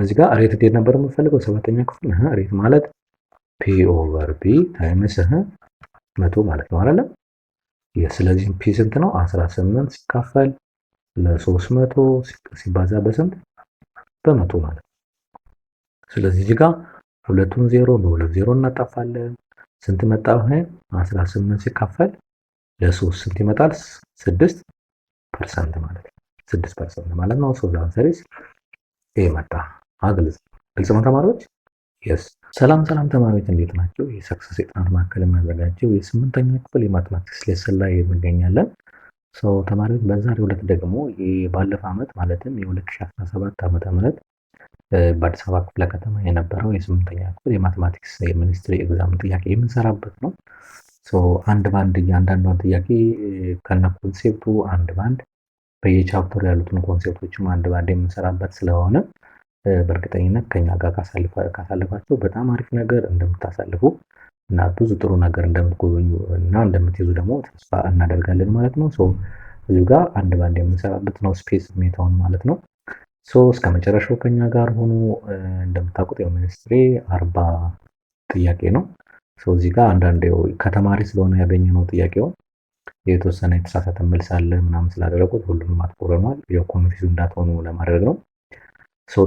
እዚህ ጋር ሬት እንዴት ነበር የምፈልገው? ሰባተኛ ክፍል ሬት ማለት P/B ታይምስ 100 ማለት ነው አይደል? ስለዚህ P ስንት ነው? 18 ሲካፈል ለ300 ሲባዛ በስንት? በ100 ማለት ነው። ስለዚህ እዚህ ጋር ሁለቱን ዜሮ በሁለት ዜሮ እናጣፋለን። ስንት መጣ? 18 ሲካፈል ለ3 ስንት ይመጣል? 6% ማለት ነው። 6% ማለት ነው። ሶ ዛንሰሪስ ኤ መጣ። ግልጽ ነው ተማሪዎች? የስ ሰላም ተማሪዎች እንዴት ናቸው? የሰክሰስ የጥናት ማዕከል የሚያዘጋጀው የስምንተኛ ክፍል የማትማቲክስ ሌሰን ላይ እንገኛለን። ተማሪዎች በዛሬው ዕለት ደግሞ ባለፈው ዓመት ማለትም የ2017 ዓመተ ምህረት በአዲስ አበባ ክፍለ ከተማ የነበረው የስምንተኛ ክፍል የማትማቲክስ የሚኒስትሪ ኤግዛም ጥያቄ የምንሰራበት ነው። አንድ ባንድ እያንዳንዷን ጥያቄ ከነ ኮንሴፕቱ አንድ ባንድ በየቻፕተሩ ያሉትን ኮንሴፕቶችም አንድ ባንድ የምንሰራበት ስለሆነ በእርግጠኝነት ከኛ ጋር ካሳለፋችሁ በጣም አሪፍ ነገር እንደምታሳልፉ እና ብዙ ጥሩ ነገር እንደምትጎበኙ እና እንደምትይዙ ደግሞ ተስፋ እናደርጋለን ማለት ነው። እዚሁ ጋር አንድ ባንድ የምንሰራበት ነው ስፔስ ሜታውን ማለት ነው። እስከ መጨረሻው ከኛ ጋር ሆኖ እንደምታውቁት ያው ሚኒስትሪ 40 ጥያቄ ነው። እዚህ ጋር አንዳንድ ከተማሪ ስለሆነ ያገኘነው ጥያቄውን የተወሰነ የተሳሳተ መልስ አለ ምናምን ስላደረጉት ሁሉንም አጥቆረናል። ያው ኮንፊውዝ እንዳትሆኑ ለማድረግ ነው።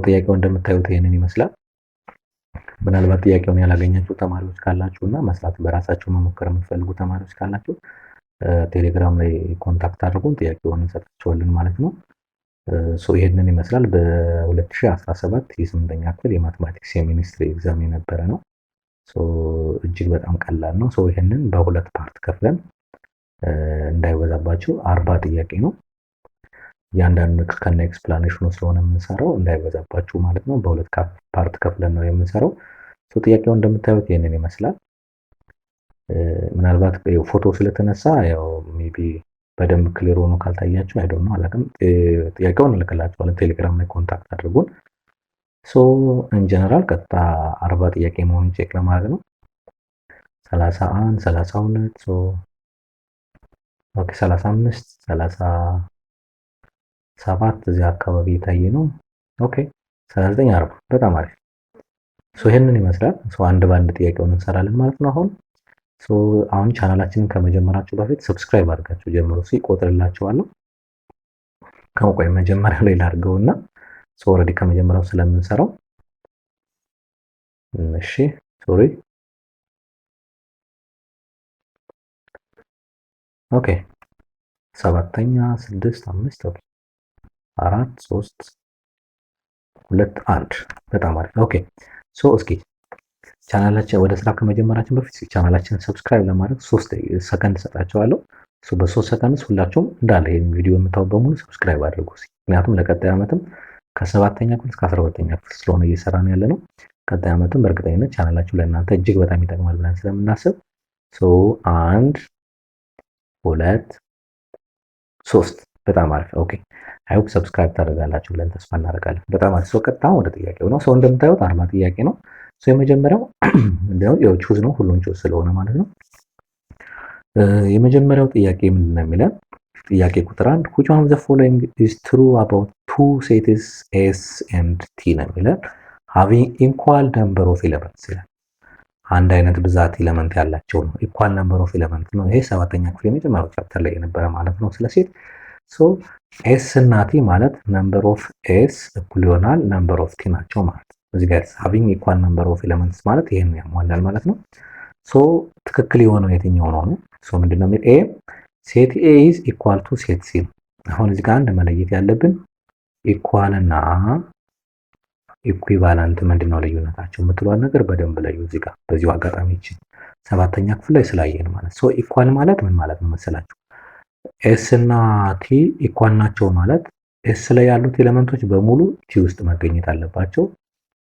ጥያቄው እንደምታዩት ይሄንን ይመስላል። ምናልባት ጥያቄውን ያላገኛችሁ ተማሪዎች ካላችሁ እና መስራት በራሳችሁ መሞከር የምትፈልጉ ተማሪዎች ካላችሁ ቴሌግራም ላይ ኮንታክት አድርጉን፣ ጥያቄውን እንሰጣችኋለን ማለት ነው። ይሄንን ይመስላል። በ2017 የስምንተኛ ክፍል የማትማቲክስ የሚኒስትሪ ኤግዛም የነበረ ነው። እጅግ በጣም ቀላል ነው። ይሄንን በሁለት ፓርት ከፍለን እንዳይበዛባችሁ 40 ጥያቄ ነው። እያንዳንዱ ከነ ኤክስፕላኔሽኑ ስለሆነ የምንሰራው እንዳይበዛባችሁ ማለት ነው። በሁለት ፓርት ከፍለን ነው የምንሰራው። ጥያቄው እንደምታዩት ይሄንን ይመስላል። ምናልባት ፎቶ ስለተነሳ ያው ሜቢ በደንብ ክሊር ሆኖ ካልታያችሁ አይ ዶንት ኖ አላውቅም። ጥያቄውን እንልክላችኋለን። ቴሌግራም ላይ ኮንታክት አድርጉን። ኢን ጀነራል ቀጥታ 40 ጥያቄ መሆኑን ቼክ ለማድረግ ነው። 31 32 ኦኬ 35 37 እዚህ አካባቢ የታየ ነው። ኦኬ 39 40 በጣም አሪፍ። ይሄንን ይመስላል። አንድ ባንድ ጥያቄውን እንሰራለን ማለት ነው። አሁን ቻናላችንን ከመጀመራችሁ በፊት ሰብስክራይብ አድርጋችሁ ጀምሩ። ይቆጥርላችኋለሁ። ከመቆይ መጀመሪያ ላይ ላድርገውና ኦልሬዲ ከመጀመሪያው ስለምንሰራው እሺ ሶሪ ኦኬ 7ኛ 6 5 ኦኬ 4 3 2 1 በጣም አሪፍ ኦኬ እስኪ ቻናላችን ወደ ስራ ከመጀመራችን በፊት ቻናላችንን ሰብስክራይብ ለማድረግ 3 ሰከንድ ሰጣችኋለሁ። በ3 ሰከንድ ሁላችሁም እንዳለ ይሄን ቪዲዮ የምታዩ በሙሉ ሰብስክራይብ አድርጉ። ምክንያቱም ለቀጣይ ዓመትም ከ7ኛ ክፍል እስከ 12ኛ ክፍል ስለሆነ እየሰራን ያለ ነው። ቀጣይ ዓመትም በእርግጠኝነት ቻናላችሁ ለእናንተ እጅግ በጣም ይጠቅማል ብለን ስለምናስብ 1 2 3 በጣም አሪፍ ኦኬ አይሆፕ ሰብስክራይብ ታደርጋላችሁ ብለን ተስፋ እናደርጋለን። በጣም አሪፍ ቀጥታ ወደ ጥያቄው ነው። እንደምታዩት 40 ጥያቄ ነው። የመጀመሪያው እንደው ቹዝ ነው፣ ሁሉም ቹዝ ስለሆነ ማለት ነው። የመጀመሪያው ጥያቄ ምንድነው የሚለው? ጥያቄ ቁጥር 1 which one of the following is true about two sets S and T ነው የሚለው having equal number of elements ይላል። አንድ አይነት ብዛት ኤሌመንት ያላቸው ነው። ኢኳል ነምበር ኦፍ ኤሌመንት ነው። ይሄ 7ኛ ክፍል የመጀመሪያው ቻፕተር ላይ የነበረ ማለት ነው ስለ ሴት። ኤስ እና ቲ ማለት ነምበር ኦፍ ኤስ እኩል ይሆናል ነምበር ኦፍ ቲ ናቸው ማለት ነው። እዚህ ጋር having equal number of elements ማለት ይሄን ያሟላል ማለት ነው። ትክክል የሆነው የትኛው ነው? ምንድነው የሚል ኤ ሴት ኤ is equal to ሴት ሲ። አሁን እዚህ ጋር አንድ መለየት ያለብን ኢኳል እና ኢኩዊቫለንት ምንድነው ልዩነታቸው የምትሏን ነገር በደንብ ለዩ። እዚህ ጋር በዚሁ አጋጣሚ እቺ 7ኛ ክፍል ላይ ስላየን ማለት ኢኳል ማለት ምን ማለት ነው መሰላችሁ? ኤስ እና ቲ ኢኳል ናቸው ማለት ኤስ ላይ ያሉት ኤሌመንቶች በሙሉ ቲ ውስጥ መገኘት አለባቸው።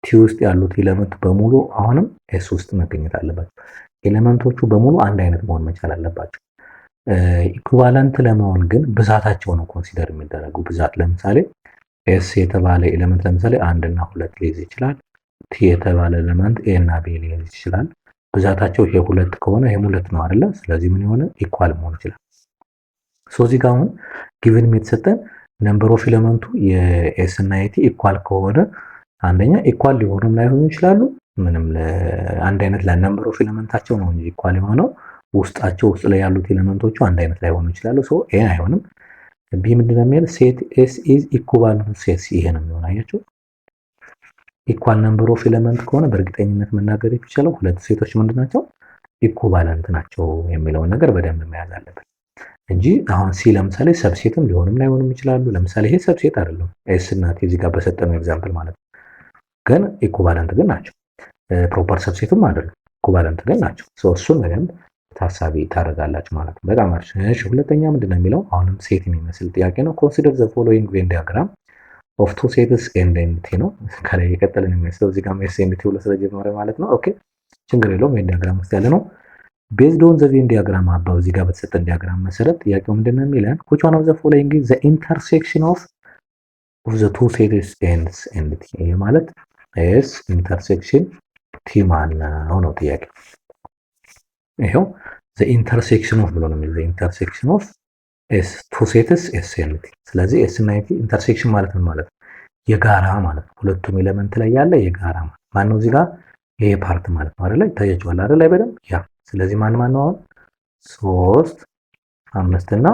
ቲ ውስጥ ያሉት ኤሌመንት በሙሉ አሁንም ኤስ ውስጥ መገኘት አለባቸው። ኤሌመንቶቹ በሙሉ አንድ አይነት መሆን መቻል አለባቸው። ኢኩቫለንት ለመሆን ግን ብዛታቸው ነው ኮንሲደር የሚደረጉ ብዛት። ለምሳሌ ኤስ የተባለ ኤሌመንት ለምሳሌ 1 እና 2 ሊይዝ ይችላል። ቲ የተባለ ኤሌመንት ኤ እና ቢ ሊይዝ ይችላል። ብዛታቸው ይሄ 2 ከሆነ ይሄ 2 ነው አይደለ? ስለዚህ ምን የሆነ ኢኳል መሆን ይችላል። እዚህ ጋር አሁን ጊቭን የተሰጠን ነምበር ኦፍ ኤሌመንቱ የኤስ እና የቲ ኢኳል ከሆነ አንደኛ ኢኳል ሊሆኑም ላይሆኑ ይችላሉ። ምንም አንድ አይነት ለነምበር ኦፍ ኤሌመንታቸው ነው እንጂ ኢኳል የሆነው ውስጥ ላይ ያሉት ኤሌመንቶቹ አንድ አይነት ላይሆኑ ይችላሉ። ሶ ኤ አይሆንም። ቢ ምንድነው የሚለው ሴት ኤስ ኢዝ ኢኩቫለንት ሴት ይሄ ነው የሚሆነው። አያችሁ ኢኳል ነምበር ኦፍ ኤሌመንት ከሆነ በእርግጠኝነት መናገር የሚቻለው ሁለት ሴቶች ምንድናቸው ኢኩቫለንት ናቸው የሚለውን ነገር በደንብ መያዝ አለበት እንጂ አሁን ሲ ለምሳሌ ሰብሴትም ሊሆንም ላይሆንም ይችላሉ። ለምሳሌ ይሄ ሰብሴት አይደለም ኤስ እና ቲ እዚህ ጋር በሰጠነው ኤግዛምፕል ማለት ነው። ግን ኢኩቫለንት ግን ናቸው። ፕሮፐር ሰብሴትም አይደሉም ኢኩቫለንት ግን ናቸው። እሱን በደንብ ታሳቢ ታደርጋላችሁ ማለት ነው። በጣም አሪፍ። እሺ ሁለተኛ ምንድነው የሚለው አሁንም ሴት የሚመስል ጥያቄ ነው። ኮንሲደር ዘ ፎሎዊንግ ቬን ዲያግራም ኦፍ ቱ ሴትስ ኤንድ ኤንቲ ነው። ከላይ የቀጠለን የሚመስለው እዚህ ጋር ኤስ ኤንድ ቲ ብሎ ስለጀመረ ማለት ነው። ኦኬ ችግር የለውም። ቬን ዲያግራም ውስጥ ያለ ነው። ቤዝድ ኦን ዘ ቬን ዲያግራም አባው እዚህ ጋር በተሰጠን ዲያግራም መሰረት ጥያቄው ምንድነው የሚለን which one of the following is the intersection of the two sets ends and t ይሄ ማለት ኤስ ኢንተርሴክሽን ቲ ማነው ነው ጥያቄው። ይሄው the intersection of ብሎ ነው የሚለው intersection of s two sets s and t። ስለዚህ s እና t ኢንተርሴክሽን ማለት ምን ማለት ነው? የጋራ ማለት ነው። ሁለቱም ኤሌመንት ላይ ያለ የጋራ ማለት ማን ነው? እዚህ ጋር ይሄ ፓርት ማለት ነው አይደል? ይታያችኋል አይደል? ላይ በደንብ ያ ስለዚህ ማን ነው አሁን 3 5 እና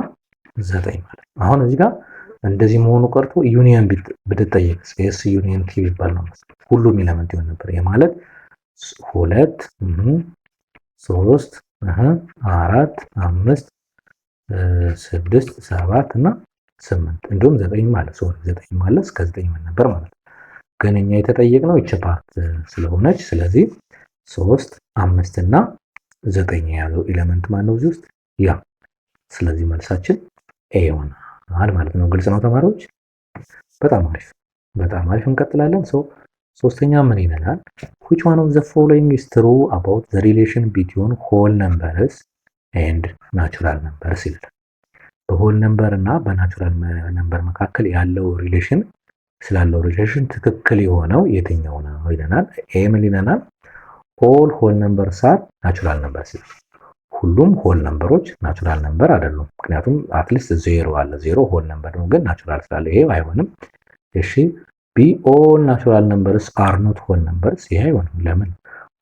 9 ማለት ነው። አሁን እዚህ ጋር እንደዚህ መሆኑ ቀርቶ ዩኒየን ብትጠየቅ ኤስ ዩኒየን ቲ ቢባል ነው ሁሉም ኤሌመንት ይሆን ነበር። ይሄ ማለት 2 3 4 5 6 7 እና 8 እንዲሁም 9 ማለት 9 ማለት እስከ 9 ነበር ማለት ነው። ግን እኛ የተጠየቅነው ይቺ ፓርት ስለሆነች ስለዚህ 3 5 እና 9 የያዘው ኤሌመንት ማነው እዚህ ውስጥ ያ። ስለዚህ መልሳችን ኤ ይሆናል ማለት ነው። ግልጽ ነው ተማሪዎች? በጣም አሪፍ በጣም አሪፍ። እንቀጥላለን። ሶስተኛ ምን ይላል? which one of the following is true about the relation between whole numbers and natural numbers ይላል። በሆል ነምበር እና በናቹራል ነምበር መካከል ያለው ሪሌሽን ስላለው ሪሌሽን ትክክል የሆነው የትኛው ነው ይለናል። ኤ ምን ይለናል? all whole numbers are natural numbers ይላል። ሁሉም ሆል ነምበሮች ናቹራል ነምበር አይደሉም። ምክንያቱም አትሊስት ዜሮ አለ። ዜሮ ሆል ነምበር ነው ግን ናቹራል ስላለ ይሄ አይሆንም። እሺ ቢ ኦል ናቹራል ነምበርስ አር ኖት ሆል ነምበርስ ይሄ አይሆንም። ለምን?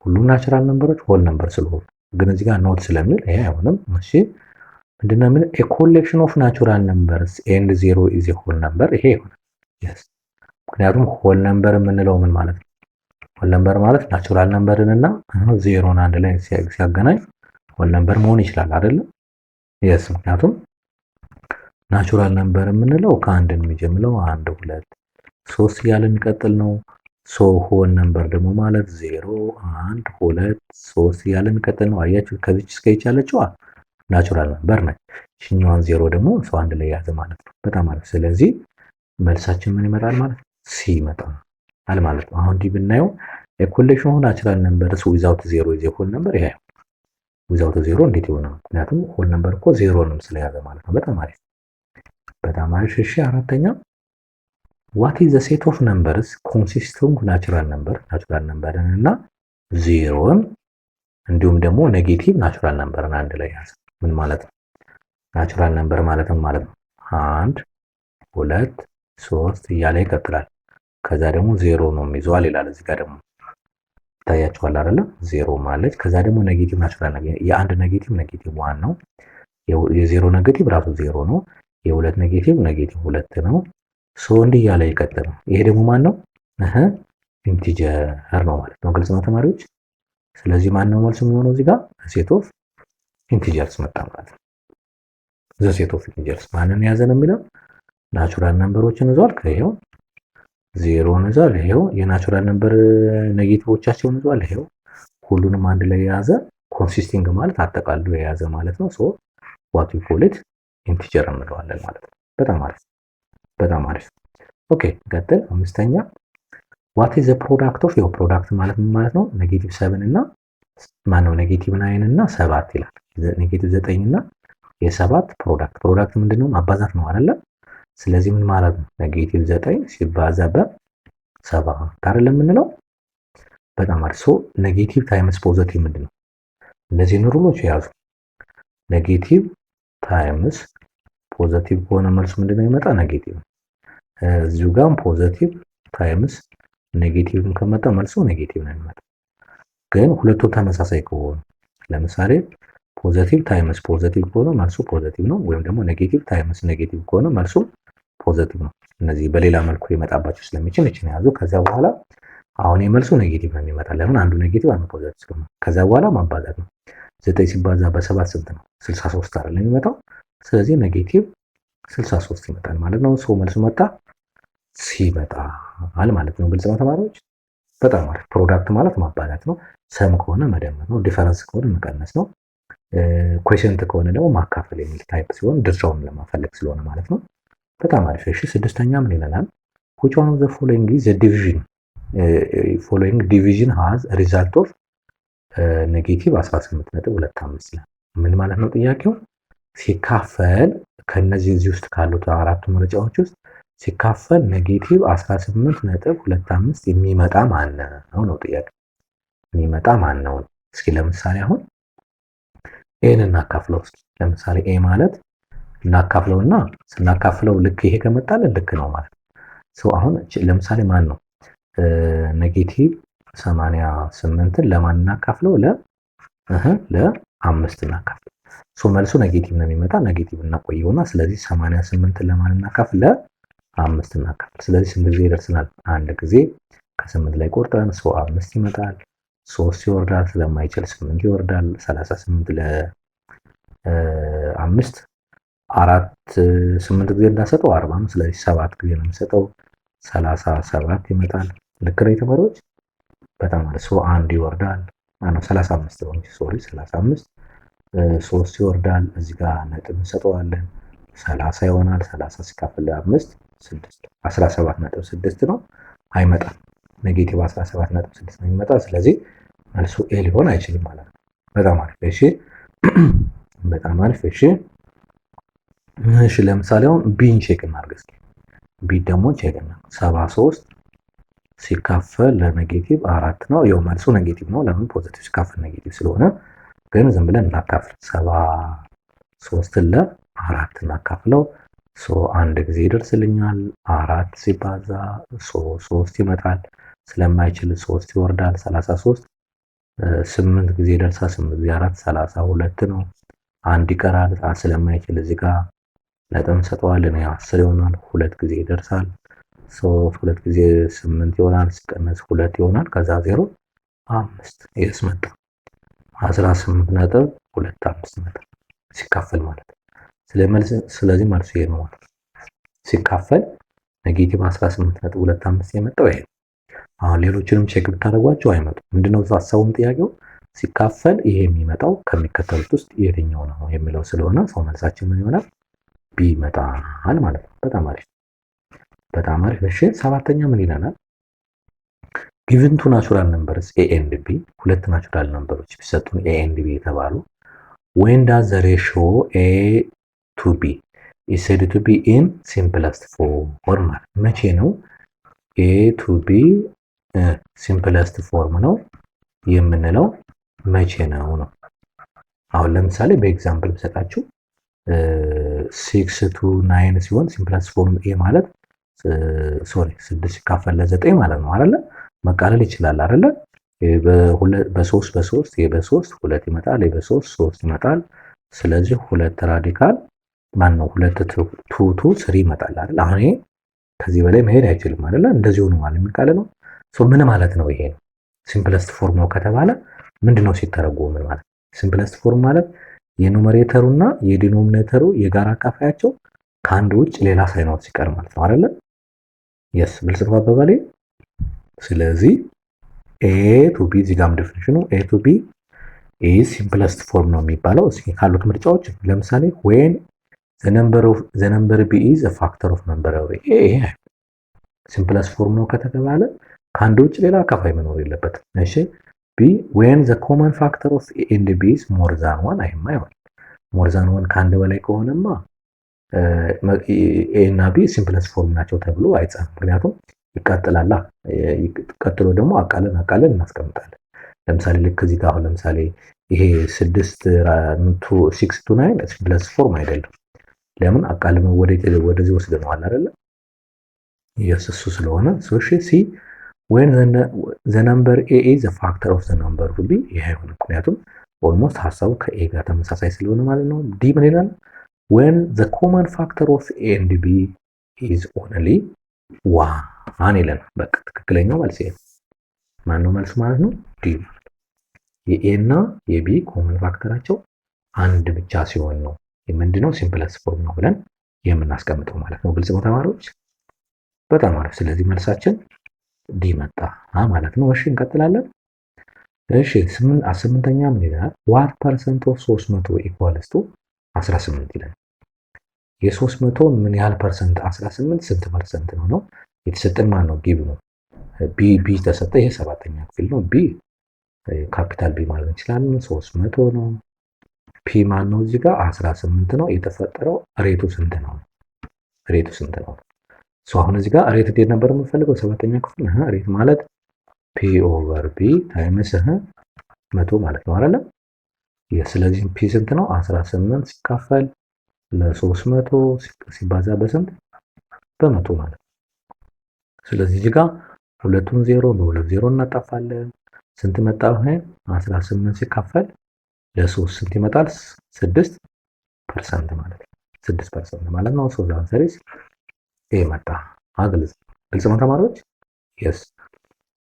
ሁሉም ናቹራል ነምበሮች ሆል ነምበር ስለሆኑ። ግን እዚህ ጋር ኖት ስለሚል ይሄ አይሆንም። እሺ ምንድነው ምን ኤ ኮሌክሽን ኦፍ ናቹራል ነምበርስ ኤንድ ዜሮ ኢዝ ኤ ሆል ነምበር ይሄ ይሆናል። yes ምክንያቱም ሆል ነምበር የምንለው ምን ማለት ነው? ሆል ነምበር ማለት ናቹራል ነምበርን እና ዜሮን አንድ ላይ ሲያገናኝ ሆል ነምበር መሆን ይችላል አይደል? yes ምክንያቱም ናቹራል ነምበር የምንለው ከአንድ የሚጀምረው 1 2 3 እያለ የሚቀጥል ነው። ሆል ነምበር ደግሞ ማለት 0 1 2 3 እያለ የሚቀጥል ነው። አያችሁ ከዚች እስከ ይች ያለችው ናቹራል ነምበር ነች። እሺኛዋን 0 ደግሞ ሰው አንድ ላይ ያዘ ማለት ነው። በጣም አሪፍ። ስለዚህ መልሳችን ምን ይመጣል ማለት ነው? ሲ ይመጣል ማለት ነው። አሁን እንዲህ ብናየው a collection of natural numbers without zero is a whole number ይሄ without zero እንዴት ይሆናል? ምክንያቱም ሆል ነምበር እኮ ዜሮንም ስለያዘ ማለት ነው። በጣም አሪፍ በጣም አሪፍ። እሺ አራተኛ what is the set of numbers consisting of natural number እና ዜሮን እንዲሁም ደግሞ ኔጌቲቭ ናቹራል ነምበርን አንድ ላይ ያዘ። ምን ማለት ነው? ናቹራል ነምበር ማለት ነው 1 2 3 እያለ ይቀጥላል። ከዛ ደግሞ ዜሮ ነው የሚይዘዋል ይላል። እዚህ ጋር ደግሞ ታያችኋል አይደል? ዜሮ ማለት ከዛ ደግሞ ኔጌቲቭ ናቹራል ነገር የአንድ ኔጌቲቭ 1 ነው። የዜሮ ኔጌቲቭ ራሱ ዜሮ ነው። የሁለት ኔጌቲቭ 2 ነው። እንዲህ እያለ ይቀጥላል። ይሄ ደግሞ ማን ነው? ኢንቲጀር ነው ማለት ነው። ግልጽ ነው ተማሪዎች? ስለዚህ ማን ነው መልሱ የሚሆነው እዚህ ጋር ሴት ኦፍ ኢንቲጀርስ መጣ ማለት ነው። ዘ ሴት ኦፍ ኢንቲጀርስ ማንን ያዘ ነው የሚለው ናቹራል ነምበሮችን ይዟል። ከይሄው ዜሮን ይዟል። ይሄው የናቹራል ነምበር ኔጌቲቮቻቸውን ይዟል። ይሄው ሁሉንም አንድ ላይ የያዘ ኮንሲስቲንግ ማለት አጠቃሎ የያዘ ማለት ነው። ዋት ዊ ኮል ኢት ኢንቲጀር እንለዋለን ማለት ነው። በጣም አሪፍ በጣም አሪፍ። ኦኬ ቀጥል። አምስተኛ what is the product of your product ማለት ምን ማለት ነው? ኔጌቲቭ 7 እና ማነው ኔጌቲቭ 9 እና 7 ይላል። ኔጌቲቭ 9 እና የ7 ፕሮዳክት ምንድነው? ማባዛት ነው አይደል? ስለዚህ ምን ማለት ነው? ኔጌቲቭ 9 ሲባዛ በ7 አይደል የምንለው? በጣም አሪፍ። ኔጌቲቭ ታይምስ ፖዚቲቭ ምንድነው? እነዚህን ሩሎች ያዙ። ኔጌቲቭ ታይምስ ፖዚቲቭ ከሆነ መልሱ ምንድነው ይመጣ? ኔጌቲቭ። እዚሁ ጋር ፖዚቲቭ ታይምስ ኔጌቲቭም ከመጣ መልሱ ኔጌቲቭ ነው የሚመጣው። ግን ሁለቱም ተመሳሳይ ከሆኑ ለምሳሌ ፖዘቲቭ ታይምስ ፖዘቲቭ ከሆነ መልሱ ፖዘቲቭ ነው፣ ወይም ደግሞ ኔጌቲቭ ታይምስ ኔጌቲቭ ከሆነ መልሱ ፖዘቲቭ ነው። እነዚህ በሌላ መልኩ ሊመጣባቸው ስለሚችል እችን ያዙ። ከዚያ በኋላ አሁን የመልሱ ኔጌቲቭ ነው የሚመጣ። ለምን? አንዱ ኔጌቲቭ አንዱ ፖዘቲቭ ስለሆነ። ከዚያ በኋላ ማባዛት ነው። 9 ሲባዛ በ7 ስንት ነው? 63 አይደል የሚመጣው። ስለዚህ ኔጌቲቭ 63 ይመጣል ማለት ነው። ሰው መልሱ መጣ ሲመጣል ማለት ነው። ግልጽ ነው ተማሪዎች? በጣም አሪፍ። ፕሮዳክት ማለት ማባዛት ነው። ሰም ከሆነ መደመር ነው። ዲፈረንስ ከሆነ መቀነስ ነው። ኮሸንት ከሆነ ደግሞ ማካፈል የሚል ታይፕ ሲሆን ድርሻውን ለማፈለግ ስለሆነ ማለት ነው። በጣም አሪፍ። እሺ ስድስተኛ ምን ይለናል? which one of the following is the division has a result of ኔጌቲቭ 18.25 ይላል። ምን ማለት ነው ጥያቄው? ሲካፈል ከነዚህ እዚህ ውስጥ ካሉት አራቱ ምርጫዎች ውስጥ ሲካፈል ኔጌቲቭ 18.25 የሚመጣ ማን ነው ነው ጥያቄው። የሚመጣ ማን ነው? እስኪ ለምሳሌ አሁን ኤን እናካፍለው። እስኪ ለምሳሌ ኤ ማለት እናካፍለውና ስናካፍለው ልክ ይሄ ከመጣልን ልክ ነው ማለት ነው። አሁን ለምሳሌ ማን ነው ኔጌቲቭ 88ን ለማን እናካፍለው? ለአምስት እናካፍለው። መልሱ ኔጌቲቭ ነው የሚመጣ። ኔጌቲቭ እናቆየውና ስለዚህ 88ን ለማን እናካፍል? ለአምስት እናካፍል። ስለዚህ ስንት ጊዜ ይደርስናል? አንድ ጊዜ ከ8 ላይ ቆርጠን 5 ይመጣል። 3 ይወርዳል፣ ስለማይችል 8 ይወርዳል። 38 ለ5 8 ጊዜ እንዳሰጠው 40 ነው። ስለዚህ 7 ጊዜ ነው የሚሰጠው 37 ይመጣል። ልክ ነው ተማሪዎች? በጣም ማለት አንድ ይወርዳል። 35 ነው እንጂ 35 3 ይወርዳል። እዚህ ጋር ነጥብ እንሰጠዋለን 30 ይሆናል። 30 ሲካፈል ለ5 6 17.6 ነው። አይመጣም። ኔጌቲቭ 17.6 ነው የሚመጣ። ስለዚህ መልሱ ኤ ሊሆን አይችልም ማለት ነው። በጣም አሪፍ። እሺ በጣም አሪፍ። እሺ ለምሳሌ አሁን ቢን ቼክ እናድርግ እስኪ። ቢ ደግሞ ቼክ እና 73 ሲካፈል ለኔጌቲቭ 4 ነው። ያው መልሱ ኔጌቲቭ ነው። ለምን? ፖዚቲቭ ሲካፈል ኔጌቲቭ ስለሆነ። ግን ዝም ብለን እናካፍል። 73 ለ4 እናካፍለው። አንድ ጊዜ ይደርስልኛል። 4 ሲባዛ 3 ይመጣል። ስለማይችል 3 ይወርዳል። 33 8 ጊዜ ይደርሳል። 8 ጊዜ 4 32 ነው። አንድ ይቀራል። ስለማይችል እዚህ ጋር ነጥብ እንሰጠዋለን። 10 ይሆናል። 2 ጊዜ ይደርሳል። 2 ጊዜ 8 ይሆናል። ሲቀነስ 2 ይሆናል። ከዛ 0 5 ይስመጣ 18.25 መጣ ሲካፈል ማለት ነው። ስለዚህ መልሱ ይሄ ነው ማለት ነው። ሲካፈል ኔጌቲቭ 18.25 የመጣው ይሄ ነው። አሁን ሌሎችንም ቼክ ብታደርጓቸው አይመጡም። ምንድነው ሀሳቡም ጥያቄው ሲካፈል ይሄ የሚመጣው ከሚከተሉት ውስጥ የትኛው ነው የሚለው ስለሆነ ሰው መልሳችን ምን ይሆናል? ቢ ይመጣል ማለት ነው። በጣም አሪፍ በጣም አሪፍ። እሺ ሰባተኛ ምን ይለናል? given two natural numbers a and b ሁለት ናቹራል ነምበሮች ቢሰጡን a and b የተባሉ when does the ratio a to b is said to be in simplest form ማለት መቼ ነው a to b simplest form ነው የምንለው መቼ ነው ነው? አሁን ለምሳሌ በኤግዛምፕል ብሰጣችሁ 6 to 9 ሲሆን simplest form a ማለት 6 ሲካፈል ለ9 ማለት ነው አይደለ? መቃለል ይችላል አይደለ? በ3 በ3 2 ይመጣል። በ3 3 ይመጣል። ስለዚህ 2 ራዲካል ማን ነው 2 2 3 ይመጣል አይደል? አሁን ይሄ ከዚህ በላይ መሄድ አይችልም አይደለ? እንደዚህ ሆኖ ማለት የሚቃለ ነው። ምን ማለት ነው ይሄ? ሲምፕለስት ፎርም ነው ከተባለ ምንድነው ሲተረጎም ምን ማለት? ሲምፕለስት ፎርም ማለት የኑሜሬተሩ እና የዲኖሚኔተሩ የጋራ አካፋያቸው ከአንድ ውጭ ሌላ ሳይኖር ሲቀር ማለት ነው አይደለ? የስ ግልጽ ነው አባባሌ። ስለዚህ a to b እዚህ ጋርም ዴፊኒሽኑ a to b is simplest form ነው የሚባለው። እስኪ ካሉት ምርጫዎች ለምሳሌ when the number b is a factor of number a simplest form ነው ከተባለ ከአንድ ውጭ ሌላ አካፋይ መኖር የለበትም። እሺ b when the common factor of a and b is more than 1 አይማ ይሆናል። more than 1 ከአንድ በላይ ከሆነማ a እና b simplest form ናቸው ተብሎ አይጻፍም። ምክንያቱም ይቀጥላል። ቀጥሎ ደግሞ አቃለን እናስቀምጣለን። ለምሳሌ ልክ እዚህ ጋር አሁን ለምሳሌ ይሄ 6 to 9 ሲምፕለስት ፎርም አይደለም። ለምን? አቃለን ወደዚህ ወስደነዋል አይደለ? እሱ ስለሆነ ሲ when the number a is a factor of the number will be ይሄ አይሆንም። ምክንያቱም ኦልሞስት ሀሳቡ ከኤ ጋር ተመሳሳይ ስለሆነ ማለት ነው። ዲ ምን ይላል? when the common factor of a and b is only one ይላል። በቃ ትክክለኛው መልስ ይሄ ማን ነው? መልሱ ማለት ነው ዲ። የኤ እና የቢ ኮመን ፋክተራቸው አንድ ብቻ ሲሆን ነው ምንድነው ሲምፕለስ ፎርም ነው ብለን የምናስቀምጠው ማለት ነው። ግልጽ ነው ተማሪዎች? በጣም አሪፍ። ስለዚህ መልሳችን ዲ መጣ ማለት ነው። እሺ እንቀጥላለን። እሺ ስምንተኛ ምን ይላል? ዋት ፐርሰንት ኦፍ 300 ኢኳልስ ቱ 18 ይላል። የ300 ምን ያህል ፐርሰንት 18 ስንት ፐርሰንት ነው ነው የተሰጠን ማን ነው? ጊቭ ነው። ቢ ተሰጠ። ይሄ ሰባተኛ ክፍል ነው። ቢ ካፒታል ቢ ማለት እንችላለን። 300 ነው። ፒ ማን ነው? እዚህ ጋር 18 ነው። የተፈጠረው ሬቱ ስንት ነው? ሬቱ ስንት ነው? አሁን እዚህ ጋር ሬት እንዴት ነበር የምንፈልገው? ሰባተኛ ክፍል ሬት ማለት ፒ ኦቨር ቢ ታይምስ 100 ማለት ነው አይደል? ስለዚህ ፒ ስንት ነው? 18 ሲካፈል ለ300 ሲባዛ በስንት? በመቶ ማለት ነው። ስለዚህ እዚህ ጋር ሁለቱን ዜሮ በሁለት ዜሮ እናጣፋለን። ስንት መጣ? 18 ሲካፈል ለ3 ስንት ይመጣል? 6% ማለት ነው። 6% ማለት ነው። ሶ ዛንሰሪስ ኤ መጣ። ግልጽ ነው ተማሪዎች? የስ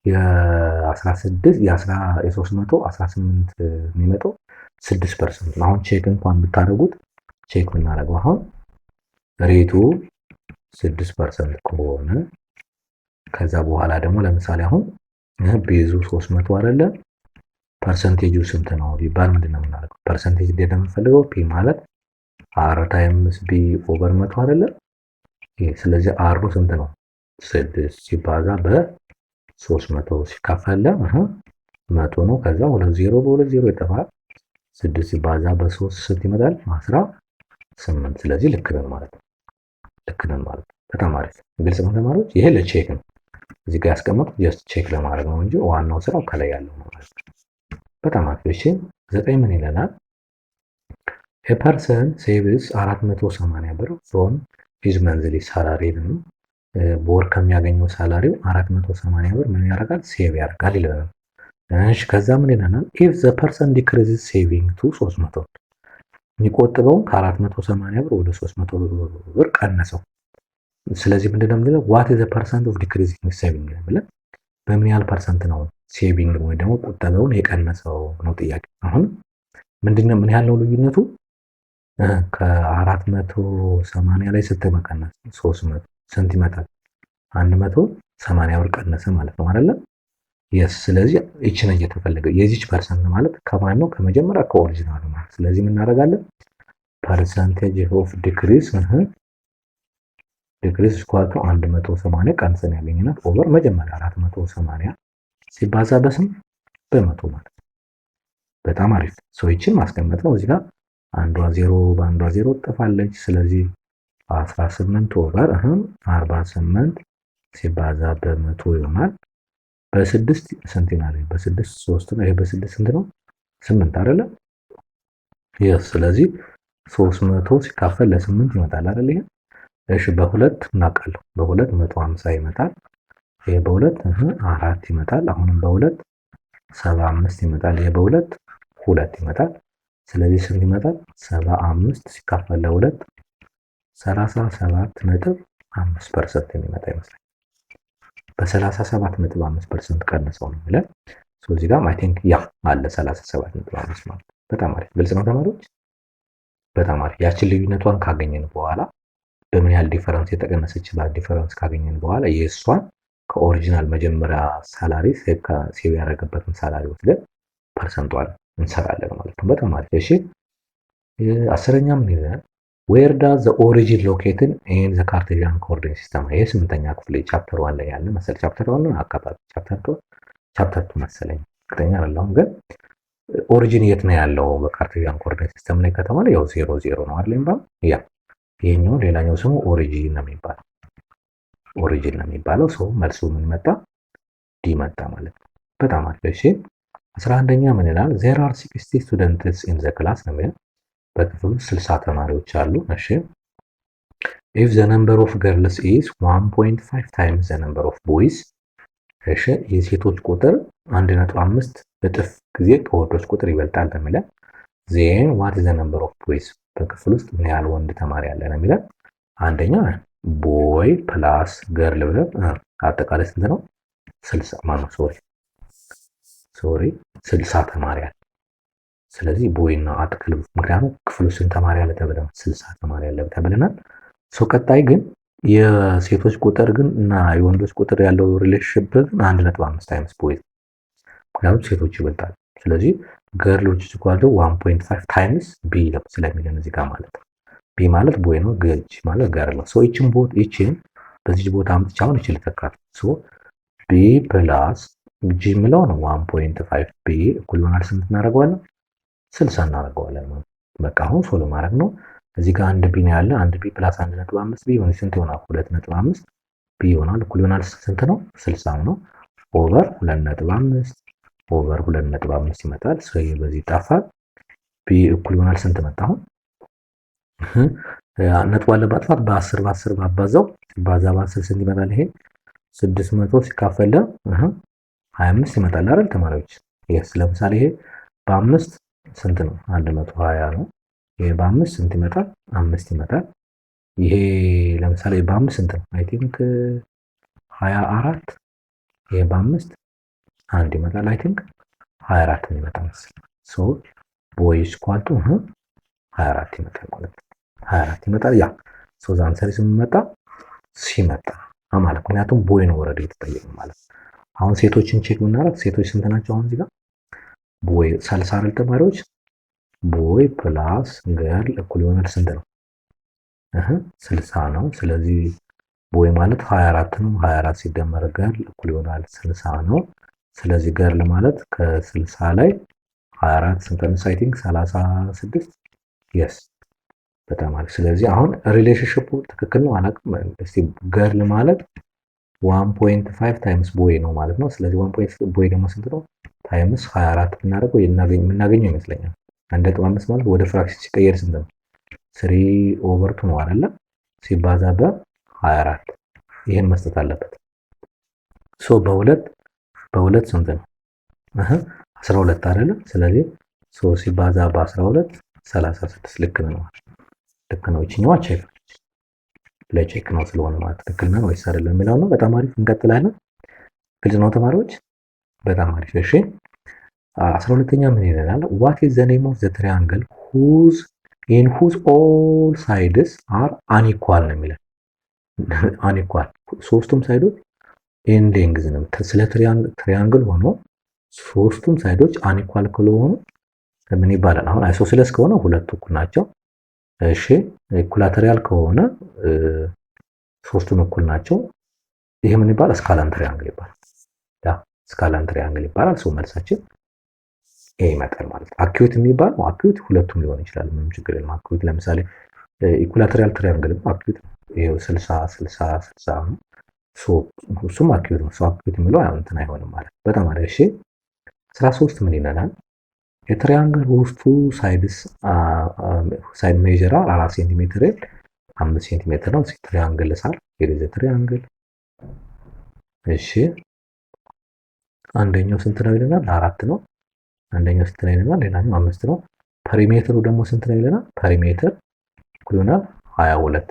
የ16 የ300 18 የሚመጣው 6% ነው። አሁን ቼክ እንኳን ብታደርጉት ቼክ ብናደርገው አሁን ሬቱ 6% ከሆነ ከዛ በኋላ ደግሞ ለምሳሌ አሁን ቤዙ 300 አይደለ? ፐርሰንቴጁ ስንት ነው ቢባል ምንድነው የምናደርገው? ፐርሰንቴጅ እንዴት ነው የምንፈልገው? ፒ ማለት አር ታይምስ ቢ ኦቨር 100 አይደለ? ስለዚህ አር ስንት ነው? 6 ሲባዛ በ300 ሲካፈል ለ100 ነው። ከዛ 20 በ20 ይጠፋል። 6 ሲባዛ በ3 ስንት ይመጣል? 18። ስለዚህ ልክ ነን ማለት ነው። ልክ ነን ማለት ነው። በጣም አሪፍ። ግልጽ ነው ተማሪዎች? ይሄ ለቼክ ነው እዚህ ጋር ያስቀመጥኩት ጀስት ቼክ ለማድረግ ነው እንጂ ዋናው ስራው ከላይ ያለው ነው ማለት ነው። በጣም አሪፍ። እሺ 9 ምን ይለናል? a person saves 480 ብር from his monthly salary ነው። በወር ከሚያገኘው ሳላሪው 480 ብር ምን ያደርጋል? ሴቭ ያደርጋል ይለናል። እሺ ከዛ ምን ይለናል? if the person decreases saving to 300 የሚቆጥበው ከ480 ብር ወደ 300 ብር ቀነሰው። ስለዚህ ምንድነው የምንለው? what is the percent of decreasing saving ብለን በምን ያህል ፐርሰንት ነው ሴቪንግ ወይ ደግሞ ቁጠባውን የቀነሰው ነው ጥያቄ። አሁን ምንድነው ምን ያህል ነው ልዩነቱ? ከ480 ላይ ስትመቀነስ 300 ስንት ይመጣል? 180 ብር ቀነሰ ማለት ነው አይደለ? የስ ስለዚህ እቺ ነው እየተፈለገው የዚች ፐርሰንት ማለት ከማን ነው? ከመጀመሪያ ከኦሪጂናሉ ማለት። ስለዚህ ምን እናደርጋለን? ፐርሰንቴጅ ኦፍ ዲክሪስ ዲክሪስ ስኳርቱ 180 ቀንሰን ያገኘናት ኦቨር መጀመሪያ 480 ሲባዛ በስንት? በመቶ ማለት ነው። በጣም አሪፍ። ይችን ማስቀመጥ ነው እዚህ ጋር አንዷ 0 በአንዷ 0 ትጠፋለች። ስለዚህ 18 ኦቨር 48 ሲባዛ በመቶ ይሆናል። በ6 ስንት ይሆናል? በ6 3 ነው። ይሄ በ6 ስንት ነው? 8 አይደለ? የስ ስለዚህ 300 ሲካፈል ለ8 ይመጣል አይደል? ይሄ እሺ በሁለት እናውቃለሁ። በሁለት 150 ይመጣል። ይሄ በሁለት 4 ይመጣል። አሁንም በሁለት 75 ይመጣል። ይሄ በሁለት 2 ይመጣል። ስለዚህ ስንት ይመጣል? 75 ሲካፈል ለ2 37.5% የሚመጣ ይመስላል። በ37.5% ቀንሰው ነው ብለን እዚህ ጋር አይ ቲንክ ያ አለ 37.5 ማለት። በጣም አሪፍ። ግልጽ ነው ተማሪዎች? በጣም አሪፍ። ያችን ልዩነቷን ካገኘን በኋላ በምን ያህል ዲፈረንስ የተቀነሰ ይችላል ዲፈረንስ ካገኘን በኋላ የእሷን ከኦሪጂናል መጀመሪያ ሳላሪ ሴቭ ያደረገበትን ሳላሪ ወስደን ፐርሰንቷን እንሰራለን ማለት ነው። በጣም አሪፍ። እሺ 10ኛ ምን ይላል? where does the origin located in the Cartesian coordinate system? ይሄ 8ኛ ክፍል ቻፕተር 1 ላይ ያለ መሰል ቻፕተር 1 ነው አካባቢ ቻፕተር 2 መሰለኝ እርግጠኛ አይደለሁም። ግን ኦሪጂን የት ነው ያለው በካርቴዚያን ኮኦርዲኔት ሲስተም ላይ ከተባለ ያው 0 0 ነው አይደል? ያ ይሄኛው ሌላኛው ስሙ ኦሪጂን ነው የሚባለው። ኦሪጂን ነው የሚባለው። ሰው መልሱ ምን መጣ? ዲ መጣ ማለት ነው። በጣም አሪፍ። እሺ 11ኛ ምን ይላል? there are 60 students in the class ነው የሚለው በክፍሉ 60 ተማሪዎች አሉ። እሺ if the number of girls is 1.5 times the number of boys እሺ የሴቶች ቁጥር 1.5 እጥፍ ጊዜ ከወንዶች ቁጥር ይበልጣል ነው የሚለን። ዜን ዋት ኢዝ ዘ ነምበር ኦፍ ቦይዝ በክፍል ውስጥ ምን ያህል ወንድ ተማሪ አለ ነው የሚለን። አንደኛ ቦይ ፕላስ ገርል ብለን አጠቃላይ ስንት ነው? 60 ማነው ሶሪ 60 ተማሪ አለ። ስለዚህ ቦይ እና አጥቅል ምክንያቱም ክፍሉ ስንት ተማሪ አለ ተብለን 60 ተማሪ አለ ተብለናል። ቀጣይ ግን የሴቶች ቁጥር ግን እና የወንዶች ቁጥር ያለው ሪሌሽንሺፕ ግን 1.5 ታይምስ ቦይዝ ምክንያቱም ሴቶች ይበልጣል። ስለዚህ ገርሎች ኢኳል ቱ 1.5 ታይምስ ቢ ስለሚለን እዚህ ጋር ማለት ነው። ቢ ማለት ቦይ ነው፣ ገጅ ማለት ገርል ነው። ይችን በዚህ ቦታ አምጥቼ አሁን ይችል ተካት ቢ ፕላስ ጂ የምለው ነው 1.5 ቢ እኩል ይሆናል ስንት እናደርገዋለን? 60 እናደርገዋለን ማለት በቃ አሁን ሶሎ ማድረግ ነው። እዚህ ጋር አንድ ቢ ነው ያለ። አንድ ቢ ፕላስ 1.5 ቢ ሆነ ስንት ይሆናል? 2.5 ቢ ይሆናል እኩል ይሆናል ስንት ነው? 60 ነው። ኦቨር 2.5 ኦቨር 2.5 ይመጣል። ስለዚህ በዚህ ይጣፋል። ቢ እኩል ይሆናል ስንት መጣ? አሁን ነጥቧን ለማጥፋት በ10 በ10 ባባዛው ባዛ በ10 ስንት ይመጣል? ይሄ 600 ሲካፈል 25 ይመጣል አይደል ተማሪዎች? ይሄስ ለምሳሌ ይሄ በ5 ስንት ነው? 120 ነው። ይሄ በ5 ስንት ይመጣል? 5 ይመጣል። ይሄ ለምሳሌ በ5 ስንት ነው? አይ ቲንክ 24 ይሄ በ5 አንድ ይመጣል። አይ ቲንክ 24 ነው ይመጣል መሰለኝ። ሶ ቦይ ኢኳል ቱ 24 ይመጣል ማለት ነው። 24 ይመጣል። ያ ሶ ዛን ሰሪስ የሚመጣ ሲመጣ ማለት ምክንያቱም ቦይ ነው ወረደ የተጠየቀው ማለት ነው። አሁን ሴቶችን ቼክ ብናደርግ ሴቶች ስንት ናቸው? አሁን እዚህ ጋር ቦይ 30 አይደል ተማሪዎች? ቦይ ፕላስ ገርል እኩል ይሆናል ስንት ነው? 60 ነው። ስለዚህ ቦይ ማለት 24 ነው። 24 ሲደመር ገርል እኩል ይሆናል 60 ነው። ስለዚህ ገርል ማለት ከ60 ላይ 24 ስንቀንስ አይ ቲንክ 36 የስ በጣም አሪፍ። ስለዚህ አሁን ሪሌሽንሺፑ ትክክል ነው አላውቅም። እስቲ ገርል ማለት 1.5 ታይምስ ቦይ ነው ማለት ነው። ስለዚህ 1.5 ቦይ ደግሞ ስንት ነው? ታይምስ 24 ብናደርገው የምናገኘው ይመስለኛል 1.5 ማለት ወደ ፍራክሽን ሲቀየር ስንት ነው? 3/2 ነው አይደለ? ሲባዛ በ24 ይሄን መስጠት አለበት። ሶ በሁለት ስንት ነው? 12 አይደለ? ስለዚህ ሶ ሲባዛ በ12 36 ልክ ነው። ልክ ነው። እቺኛዋ ቼክ ለቼክ ነው ስለሆነ ማለት ትክክል ነው ወይስ አይደለም የሚለው ነው። በጣም አሪፍ እንቀጥላለን። ግልጽ ነው ተማሪዎች? በጣም አሪፍ። እሺ 12ኛ ምን ይለናል? what is the name of the triangle in whose all sides are unequal ነው የሚለው። unequal ሶስቱም ሳይዶች ኤንድ ሌንግዝ ነው። ስለ ትሪያንግል ሆኖ ሶስቱም ሳይዶች unequal ከሆኑ ምን ይባላል? አሁን አይሶስለስ ከሆነ ሁለቱ እኩል ናቸው። እሺ ኢኩላተሪያል ከሆነ ሶስቱም እኩል ናቸው። ይሄ ምን ይባላል? ስካላን ትሪያንግል ይባላል። ያ ስካላን ትሪያንግል ይባላል። ሰው መልሳችን ይሄ ይመጣል ማለት ነው። አኪዩት የሚባለው አኪዩት ሁለቱም ሊሆን ይችላል። ምንም ችግር የለም። አኪዩት ለምሳሌ ኢኩላተሪያል ትሪያንግል አኪዩት ነው። ይሄው 60 60 60 ነው። እሱም አኪዩት ነው። አኪዩት የሚለው እንትን አይሆንም ማለት ነው። በጣም አሪፍ። እሺ 13 ምን ይለናል? የትሪያንግል ውስጡ ሳይድ ሜጀር 4 ሴንቲሜትር 5 ሴንቲሜትር ነው። ትሪያንግል ሳር የዚህ ትሪያንግል እሺ አንደኛው ስንት ነው ይለናል? 4 ነው። አንደኛው ስንት ነው ይለናል? ሌላኛው 5 ነው። ፐሪሜትሩ ደግሞ ስንት ነው ይለናል? ፐሪሜትር እኩል ይሆናል 22።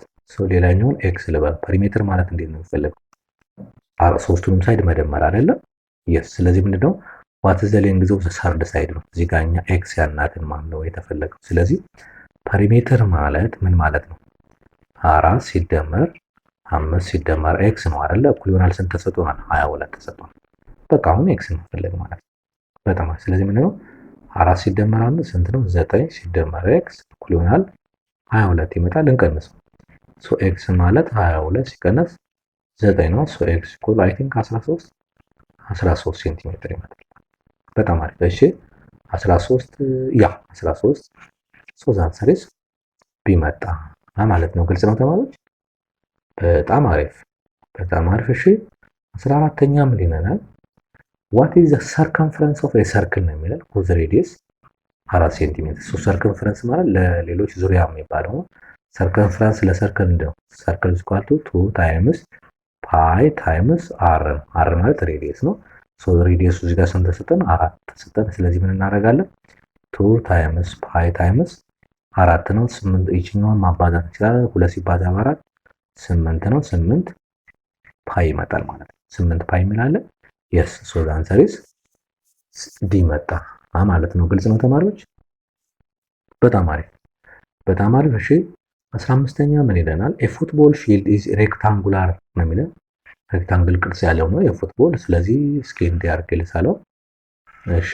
ሌላኛውን ኤክስ ልበል። ፐሪሜትር ማለት እንዴት ነው የሚፈልገው? ሶስቱንም ሳይድ መደመር አይደለም? የስ ስለዚህ ምንድነው ዋት ኢዝ ዘ ሌንግዝ ኦፍ ዘ ሰርድ ሳይድ ነው። እዚህ ጋር እኛ ኤክስ ያልናትን ማለት ነው የተፈለገው። ስለዚህ ፐሪሜትር ማለት ምን ማለት ነው? 4 ሲደመር 5 ሲደመር ኤክስ ነው አይደለ? እኩል ይሆናል ስንት ተሰጥቶናል? 22 ተሰጥቶናል። በቃ አሁን ኤክስ ነው ፈለግ ማለት ነው። በጣም ስለዚህ ምንድነው 4 ሲደመር 5 ስንት ነው? 9 ሲደመር ኤክስ እኩል ይሆናል 22 ይመጣል። እንቀንስ። ሶ ኤክስ ማለት 22 ሲቀነስ 9 ነው። ሶ ኤክስ እኩል አይ ቲንክ 13 ሴንቲሜትር ይመጣል። በጣም አሪፍ። እሺ 13 ዛን ሰሪስ ቢመጣ ማለት ነው። ግልጽ ነው ተማሪዎች? በጣም አሪፍ በጣም አሪፍ። እሺ 14ኛ ምን ይለናል? what is the circumference of a circle ነው የሚለው whose radius 4 ሴንቲሜትር። circumference ማለት ለሌሎች ዙሪያ የሚባለው circumference ለሰርክል ነው። circle is equal to 2 times ፓይ ታይምስ አር ነው። አር ማለት ሬዲየስ ነው። ሶ ሬዲየሱ እዚህ ጋር ስንት ሰጠን? 4 ሰጠን። ስለዚህ ምን እናደርጋለን? 2 ታይምስ ፓይ ታይምስ 4 ነው። 8 ይችኛዋን ማባዛት እንችላለን። 2 ሲባዛ በ4 8 ነው። 8 ፓይ ይመጣል ማለት ነው። 8 ፓይ እንላለን። የስ ሶ ዘ አንሰር ኢዝ ዲ መጣ ማለት ነው። ግልጽ ነው ተማሪዎች? በጣም አሪፍ በጣም አሪፍ። እሺ 15ኛ ምን ይለናል? ፉትቦል ፊልድ ኢዝ ሬክታንጉላር ነው የሚለው። ሬክታንግል ቅርጽ ያለው ነው የፉትቦል። ስለዚህ እስኪ እንዲያርግ ልሳለው። እሺ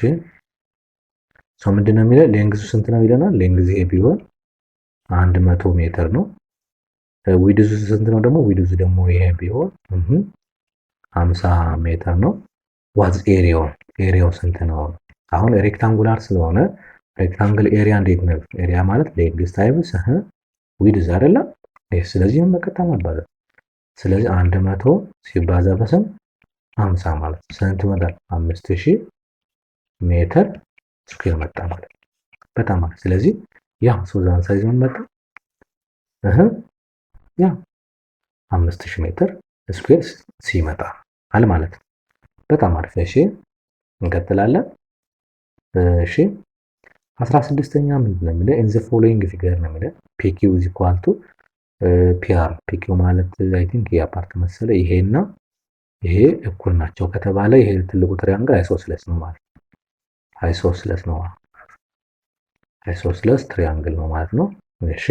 ሰው ምንድነው የሚለው? ሌንግዙ ስንት ነው ይለናል። ሌንግዝ ይሄ ቢሆን 100 ሜትር ነው። ዊድዙ ስንት ነው ደግሞ? ዊድዙ ደግሞ ይሄ ቢሆን 50 ሜትር ነው። ዋዝ ኤሪያው ስንት ነው? አሁን ሬክታንጉላር ስለሆነ ሬክታንግል ኤሪያ እንዴት ነው? ኤሪያ ማለት ሌንግዝ ታይምስ ዊድዝ አይደለ? ስለዚህ መቀጣ ማባዛት። ስለዚህ 100 ሲባዛ በስንት 50 ማለት ስንት ይመጣል? 5000 ሜትር ስኩዌር መጣ ማለት ነው። በጣም ማለት ስለዚህ ያ ሶዛን ሳይዝ ምን መጣ? ያ 5000 ሜትር ስኩዌር ሲመጣ አለ ማለት ነው። በጣም አሪፍ። እሺ እንቀጥላለን። እሺ 16ኛ ምንድን ነው የሚለው? ኢን ዘ ፎሎዊንግ ፊገር ነው የሚለው PQ is equal to PR PQ ማለት አይ ቲንክ ይሄ አፓርት መሰለ ይሄና ይሄ እኩል ናቸው ከተባለ ይሄ ትልቁ ትሪያንግል አይሶስለስ ነው ማለት ነው። አይሶስለስ ነው። አይሶስለስ ትሪያንግል ነው ማለት ነው። እሺ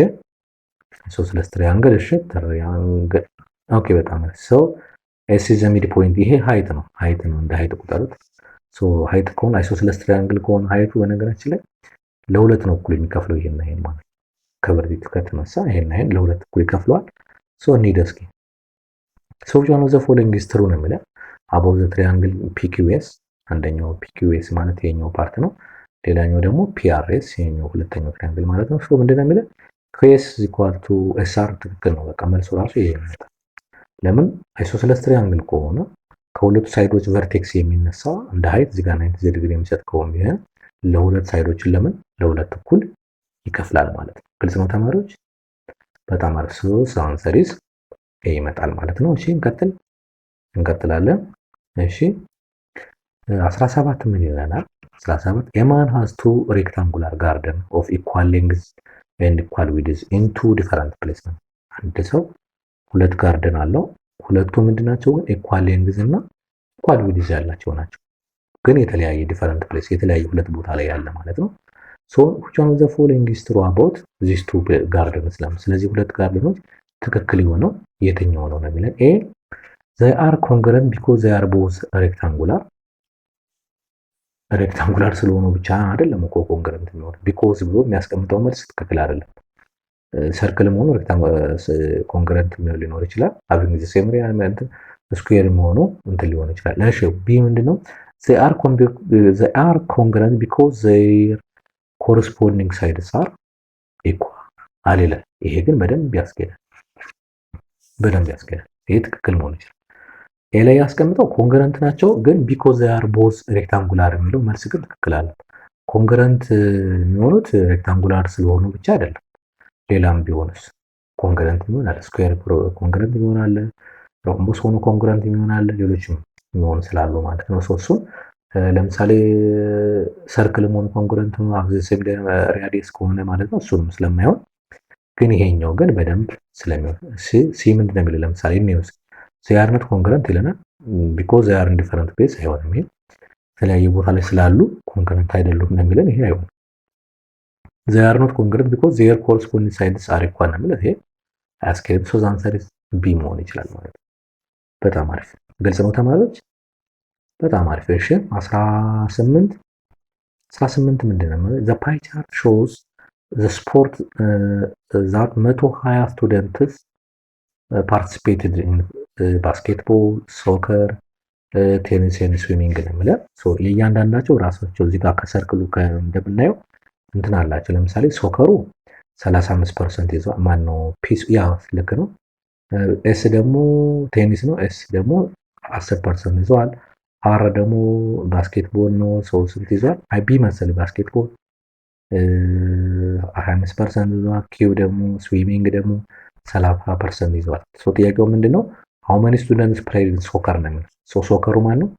አይሶስለስ ትሪያንግል። እሺ ትሪያንግል ኦኬ። በጣም ሶ ኤስ ኢዝ ዘ ሚድ ፖይንት። ይሄ ሃይት ነው እንደ ሃይት ቁጠሩት። ሶ ሃይት ከሆነ አይሶስለስ ትሪያንግል ከሆነ ሃይቱ በነገራችን ላይ ለሁለት ነው እኩል የሚከፍለው። ይሄን ማለት ከቨርቲቱ ከተነሳ ይሄን ለሁለት እኩል ይከፍለዋል። ሶ እንሂድ እስኪ። ሶ which one of the following is true ነው የሚለው above the triangle PQS። አንደኛው PQS ማለት ይሄኛው ፓርት ነው። ሌላኛው ደግሞ PRS ይሄኛው ሁለተኛው ትሪያንግል ማለት ነው። ሶ ምንድነው የሚለው? QS is equal to SR ትክክል ነው። በቃ መልሱ ራሱ ይሄ ነው። ለምን አይሶስለስ ትሪያንግል ከሆነ ከሁለቱ ሳይዶች ቨርቴክስ የሚነሳ እንደ ሃይት እዚህ ጋር 90 ዲግሪ የሚሰጥ ከሆነ ይሄ ለሁለት ሳይዶችን ለምን ለሁለት እኩል ይከፍላል ማለት ነው። ግልጽ ነው ተማሪዎች? በጣም አሪፍ። ሶ አንሰር ኢዝ ኤ ይመጣል ማለት ነው። እሺ እንቀጥላለን። እሺ 17 ምን ይለናል? 17 a man has two rectangular garden of equal length and equal width in two different places። አንድ ሰው ሁለት ጋርደን አለው። ሁለቱ ምንድናቸው? ኢኳል ሌንግዝ እና ኢኳል ዊድዝ ያላቸው ናቸው። ግን የተለያየ ዲፈረንት ፕሌስ የተለያየ ሁለት ቦታ ላይ ያለ ማለት ነው። ሶ which one of the following is true about these two gardens? ስለዚህ ሁለት ጋርደኖች ትክክል የሆነው የትኛው ነው የሚለን? ኤ they are congruent because they are both rectangular። ሬክታንጉላር ስለሆኑ ብቻ አይደለም እኮ ኮንግረንት የሚሆነው። ቢኮዝ ብሎ የሚያስቀምጠው መልስ ትክክል አይደለም። ሰርክልም ሆኖ ኮንግረንት ሊኖር ይችላል። having the same element ስኩዌር ሆኖ እንትን ሊሆን ይችላል። እሺ ቢ ምንድነው? they are congruent because their corresponding sides are equal አለ። ይሄ ግን በደንብ ያስኬዳል። ይሄ ትክክል መሆን ይችላል። ኤ ላይ ያስቀምጠው ኮንግረንት ናቸው ግን because they are both rectangular የሚለው መልስ ግን ትክክል አለ። ኮንግረንት የሚሆኑት ሬክታንጉላር ስለሆኑ ብቻ አይደለም። ሌላም ቢሆንስ ኮንግረንት ይሆናል። ስኩዌር ኮንግረንት ይሆናል። ሮምቦስ ሆኖ ኮንግረንት ይሆናል። ሌሎችም የሚሆኑ ስላሉ ማለት ነው። እሱን ለምሳሌ ሰርክል ሆኖ ኮንግረንት ነው አብዘሰም ራዲየስ ከሆነ ማለት ነው። እሱንም ስለማይሆን ግን ይሄኛው ግን በደንብ ስለሚሆን ሲ ምንድን ነው የሚለው? ለምሳሌ ኒውስ they are not congruent ይለናል because they are in different place አይሆንም። ይሄ የተለያየ ቦታ ላይ ስላሉ ኮንግረንት አይደሉም ነው የሚለን። ይሄ አይሆንም። they are not congruent because their corresponding sides are equal ነው የሚለው። ይሄ አያስኬድም። ሶ አንሰር ቢ መሆን ይችላል ማለት ነው። በጣም አሪፍ ግልጽ ነው ተማሪዎች? በጣም አሪፍ። እሺ 18 ምንድነው ማለት? the pie chart shows the sport that 120 students participated in basketball, soccer, ቴኒስ and swimming ነው የሚለው። ሶ የእያንዳንዳቸው ራሳቸው እዚህ ጋር ከሰርክሉ እንደምናየው እንትን አላቸው። ለምሳሌ ሶከሩ 35% ይዟል። ማን ነው ፒስ? ያ ልክ ነው። ኤስ ደግሞ ቴኒስ ነው። ኤስ ደግሞ 10% ይዟል። አር ደግሞ ባስኬትቦል ነው። ሰው ስንት ይዟል? አይ ቢ መሰለኝ ባስኬትቦል 25% ይዟል። ኪው ደግሞ ስዊሚንግ ደግሞ 30% ይዟል። ሶ ጥያቄው ምንድነው? ሃው መኒ ስቱደንትስ ፕሌይ ሶከር ነው የሚለው። ሶከሩ ማን ነው?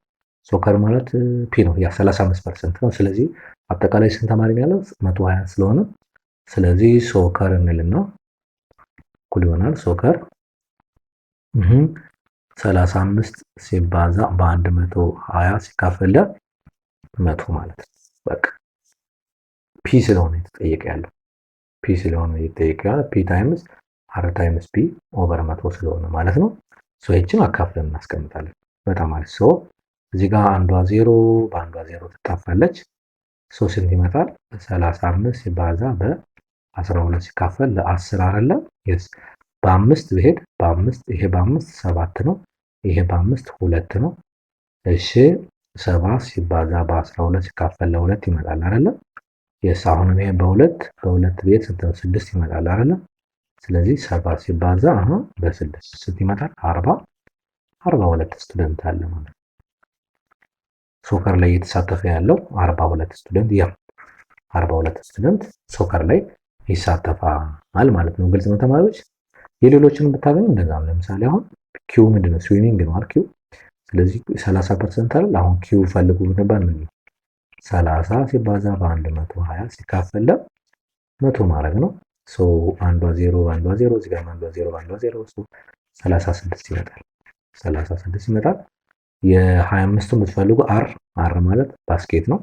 ሶከር ማለት ፒ ነው። ያ 35% ነው። ስለዚህ አጠቃላይ ስንት ተማሪ ነው ያለው? 120 ስለሆነ ስለዚህ ሶከር እንልና እኩል ይሆናል ሶከር 35 ሲባዛ በ120 ሲካፈል ለ100 ማለት ነው። በቃ ፒ ስለሆነ የተጠየቀ ያለው ፒ ስለሆነ የተጠየቀ ያለው ፒ ታይምስ አር ታይምስ ፒ ኦቨር 100 ስለሆነ ማለት ነው። ሶ ይችን አካፍለን እናስቀምጣለን። በጣም አሪፍ። ሶ እዚህ ጋር አንዷ 0 በአንዷ 0 ትጣፋለች። ሶ ስንት ይመጣል? 35 ሲባዛ በ12 ሲካፈል ለ10 አይደለም? የስ በ5 ብሄድ በ5 ይሄ በ5 7 ነው። ይሄ በ5 2 ነው። እሺ 7 ሲባዛ በ12 ሲካፈል ለ2 ይመጣል አይደለም? የስ አሁንም ይሄ በ2 ብሄድ ስንት ነው? 6 ይመጣል አይደለም? ስለዚህ 7 ሲባዛ በ6 ስንት ይመጣል? 42 ስቱደንት አለ ማለት ነው። ሶከር ላይ እየተሳተፈ ያለው 42 ስቱደንት 42 ስቱደንት ሶከር ላይ ይሳተፋል ማለት ነው። ግልጽ ነው ተማሪዎች? የሌሎችን ብታገኙ እንደዛ ነው። ለምሳሌ አሁን ኪው ምንድነው? ስዊሚንግ ነው አይደል? ኪው ስለዚህ 30% አይደል? አሁን ኪው ፈልጉ ብንባል ምን ነው? 30 ሲባዛ በ120 ሲካፈል ለ100 ማድረግ ነው። ሶ አንዷ 0 አንዷ 0 እዚህ ጋር አንዷ 0 አንዷ 0 ሶ 36 ይመጣል። 36 ይመጣል። የ25ቱን ብትፈልጉ አር ማለት ባስኬት ነው።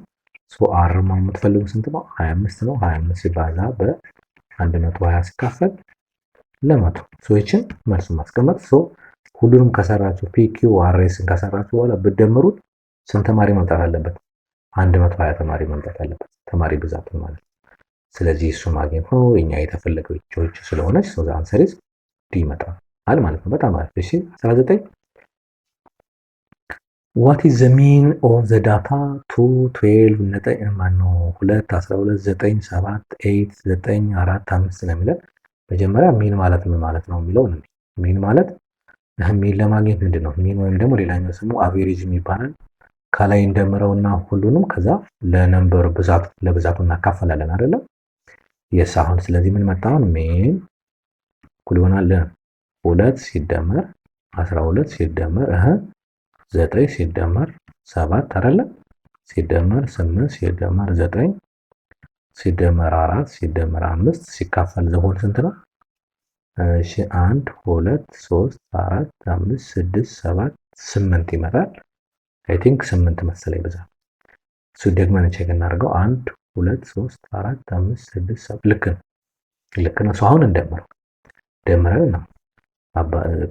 ሶ አር ማለት የምትፈልጉ ስንት ነው? 25 ነው። 25 ሲባዛ በ120 ሲካፈል ለ100 ሶ ይችን መልሱን ማስቀመጥ። ሶ ሁሉንም ከሰራችሁ ፒኪው አርኤስን ከሰራችሁ በኋላ ብትደምሩት ስንት ተማሪ መምጣት አለበት? 120 ተማሪ መምጣት አለበት። ተማሪ ብዛቱን ማለት ነው። ስለዚህ እሱ ማግኘት ነው እኛ የተፈለገው ቾች ስለሆነች ሶ ዘ አንሰር ኢዝ ዲ ይመጣል ማለት ነው። በጣም አሪፍ። እሺ 19 what is the mean of the data 2 12 2 12 9 7 8 9 4 5 ነው የሚለው። መጀመሪያ ሚን ማለት ምን ማለት ነው የሚለው ነው። ሚን ማለት ሚን ለማግኘት ምንድነው? ሚን ወይም ደግሞ ሌላኛው ስሙ አቬሬጅ ይባላል። ከላይ እንደምረውና ሁሉንም ከዛ ለነምበር ብዛት ለብዛቱ እናካፈላለን አይደለም? የስ አሁን ስለዚህ ምን መጣውን ሚን እኩል ይሆናል 2 ሲደመር 12 ሲደመር 9 ሲደመር 7 አይደለ? ሲደመር 8 ሲደመር 9 ሲደመር 4 ሲደመር 5 ሲካፈል ዘሆል ስንት ነው? እሺ 1 2 3 4 5 6 7 8 ይመጣል። አይ ቲንክ 8 መሰለኝ ብዛት። እሱ ደግመን ቼክ እናድርገው። 1 2 3 4 5 6 7 ልክ ነው። አሁን ደምረን ነው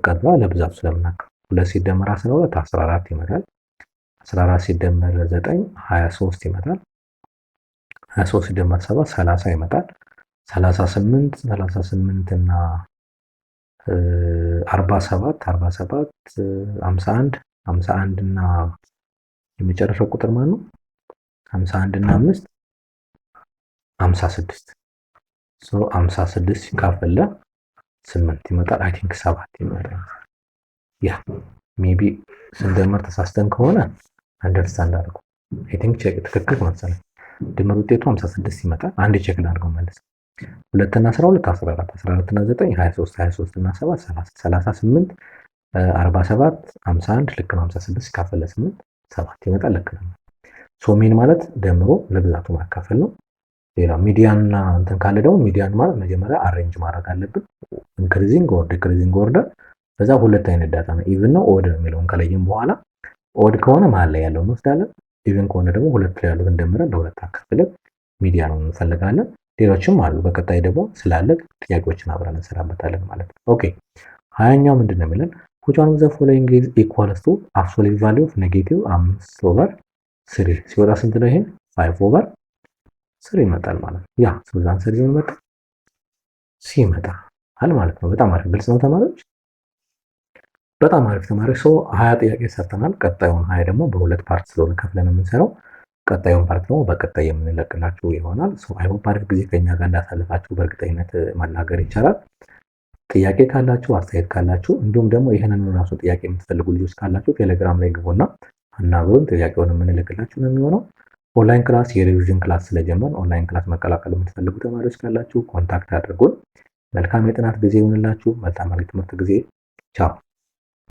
ቀጥታ ለብዛቱ ስለምናውቅ 2 ሲደመር 12 14 ይመጣል። 14 ሲደመር 9 23 ይመጣል። 23 ሲደመር 7 30 ይመጣል። 38 እና 47 51 እና የመጨረሻው ቁጥር ማን ነው? 51 እና 5 56 ሶ 56 ሲካፈል ለ8 ይመጣል። አይ ቲንክ 7 ይመጣል። ያ ሜቢ ስንደምር ተሳስተን ከሆነ አንደርስታንድ አድርጉ። አይ ቲንክ ቼክ ትክክል መሰለኝ። ድምር ውጤቱ 56 ይመጣል። አንድ ቼክ እናድርገው መልስ 2 እና 12 14 14 እና 9 23 23 እና 7 38 47 51 ልክ ነው። 56 ሲካፈል ለ8 7 ይመጣል። ልክ ነው። ሶ ሚን ማለት ደምሮ ለብዛቱ ማካፈል ነው። ሌላ ሚዲያን እና እንትን ካለ ደግሞ ሚዲያን ማለት መጀመሪያ አሬንጅ ማድረግ አለብን። ኢንክሪዚንግ ኦር ዲክሪዚንግ ኦርደር። በዛ ሁለት አይነት ዳታ ነው፣ ኢቭን ነው ኦድ የሚለውን ከለየም በኋላ ኦድ ከሆነ መሀል ላይ ያለውን እንወስዳለን። ኢቭን ከሆነ ደግሞ ሁለት ላይ ያሉትን ደምረን ለሁለት አካፍለን ሚዲያኑን እንፈልጋለን። ሌሎችም አሉ። በቀጣይ ደግሞ ስላለ ጥያቄዎችን አብረን እንሰራበታለን ማለት ነው። ኦኬ 20ኛው ምንድነው የሚለን? which one of the following is equals to absolute value of negative 5/3 ሲወጣ ስንት ነው? ይሄ 5/3 ይመጣል ማለት ነው። ያ ስለዚህ አንሰር ይመጣ ሲ ይመጣል ማለት ነው። በጣም አሪፍ ግልጽ ነው ተማሪዎች። በጣም አሪፍ ተማሪዎች። 20 ጥያቄ ሰርተናል። ቀጣዩን 20 ደግሞ በሁለት ፓርት ስለሆነ ከፍለን የምንሰራው ቀጣዩን ፓርት ደግሞ በቀጣይ የምንለቅላችሁ ይሆናል። አይ ሆፕ አሪፍ ጊዜ ከኛ ጋር እንዳሳለፋችሁ በእርግጠኝነት መናገር ይቻላል። ጥያቄ ካላችሁ አስተያየት ካላችሁ እንዲሁም ደግሞ ይሄንን ራሱ ጥያቄ የምትፈልጉ ልጆች ካላችሁ ቴሌግራም ላይ ግቡና አናግሩን። ጥያቄውን የምንልክላችሁ ነው የሚሆነው። ኦንላይን ክላስ የሪቪዥን ክላስ ስለጀመርን ኦንላይን ክላስ መቀላቀል የምትፈልጉ ተማሪዎች ካላችሁ ኮንታክት አድርጉን። መልካም የጥናት ጊዜ ይሁንላችሁ። መልካም ትምህርት ጊዜ። ቻው